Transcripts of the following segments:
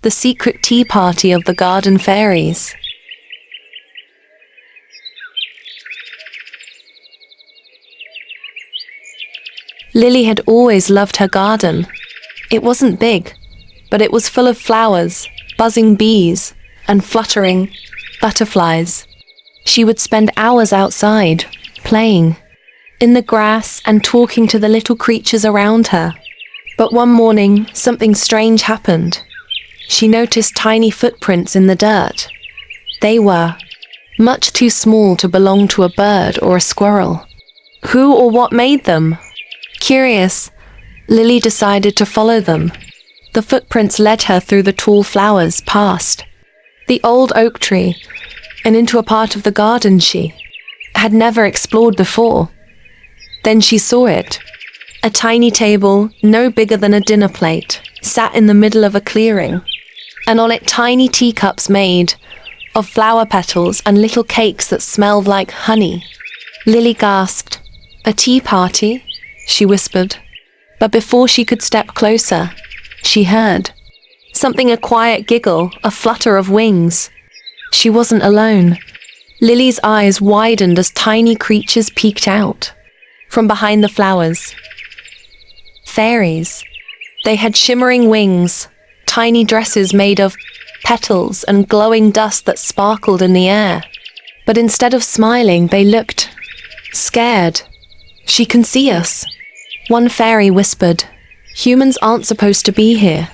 the secret tea party of the garden fairies. Lily had always loved her garden. It wasn't big, but it was full of flowers, buzzing bees, and fluttering butterflies. She would spend hours outside, playing in the grass and talking to the little creatures around her. But one morning, something strange happened. She noticed tiny footprints in the dirt. They were much too small to belong to a bird or a squirrel. Who or what made them? Curious, Lily decided to follow them. The footprints led her through the tall flowers, past the old oak tree, and into a part of the garden she had never explored before. Then she saw it. A tiny table, no bigger than a dinner plate, sat in the middle of a clearing, and on it tiny teacups made of flower petals and little cakes that smelled like honey. Lily gasped. "A tea party?" she whispered. But before she could step closer, she heard something, a quiet giggle, a flutter of wings. She wasn't alone. Lily's eyes widened as tiny creatures peeked out from behind the flowers. Fairies. They had shimmering wings, tiny dresses made of petals and glowing dust that sparkled in the air. But instead of smiling, they looked scared. "She can see us," one fairy whispered. "Humans aren't supposed to be here."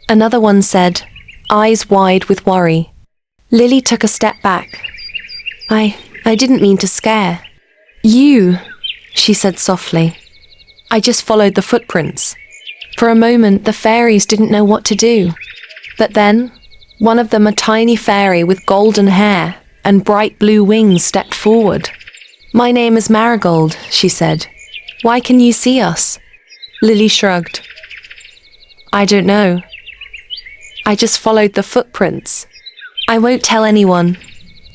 Another one said, eyes wide with worry. Lily took a step back. I didn't mean to scare you," she said softly. "I just followed the footprints." For a moment, the fairies didn't know what to do. But then, one of them, a tiny fairy with golden hair and bright blue wings, stepped forward. "My name is Marigold," she said. "Why can you see us?" Lily shrugged. "I don't know. I just followed the footprints. I won't tell anyone.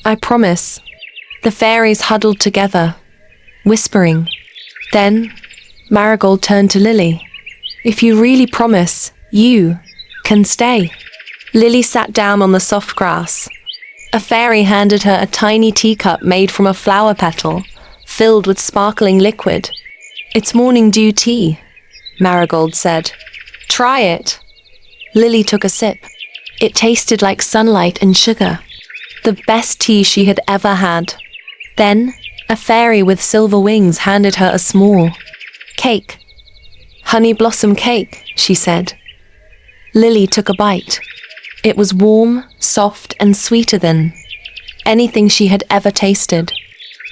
I promise." The fairies huddled together, whispering. Then, Marigold turned to Lily. "If you really promise, you can stay." Lily sat down on the soft grass. A fairy handed her a tiny teacup made from a flower petal, filled with sparkling liquid. "It's morning dew tea," Marigold said. "Try it." Lily took a sip. It tasted like sunlight and sugar, the best tea she had ever had. Then, a fairy with silver wings handed her a small cake. "Honey blossom cake," she said. Lily took a bite. It was warm, soft, and sweeter than anything she had ever tasted.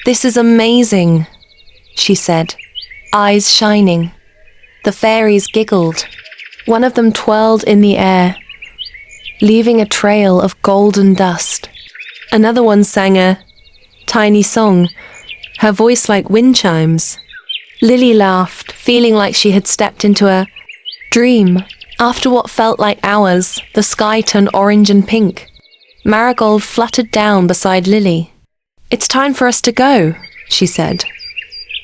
"This is amazing," she said, eyes shining. The fairies giggled. One of them twirled in the air, leaving a trail of golden dust. Another one sang a tiny song, her voice like wind chimes. Lily laughed, feeling like she had stepped into a dream. After what felt like hours, the sky turned orange and pink. Marigold fluttered down beside Lily. "It's time for us to go," she said.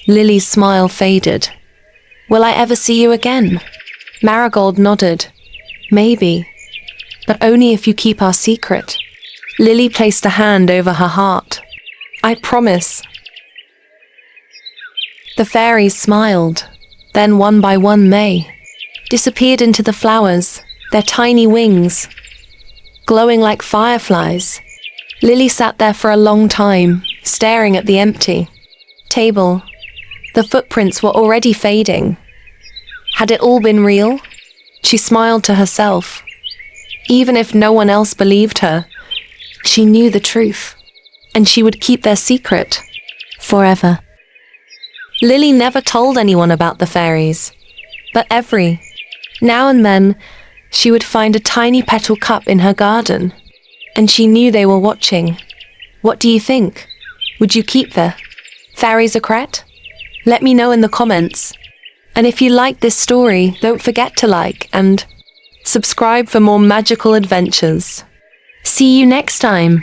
Lily's smile faded. "Will I ever see you again?" Marigold nodded. "Maybe, but only if you keep our secret." Lily placed a hand over her heart. "I promise." The fairies smiled. Then one by one they disappeared into the flowers, their tiny wings glowing like fireflies. Lily sat there for a long time, staring at the empty table. The footprints were already fading. Had it all been real? She smiled to herself. Even if no one else believed her, she knew the truth, and she would keep their secret forever. Lily never told anyone about the fairies, but every now and then she would find a tiny petal cup in her garden, and she knew they were watching. What do you think? Would you keep the fairy secret? Let me know in the comments. And if you like this story, don't forget to like and subscribe for more magical adventures. See you next time.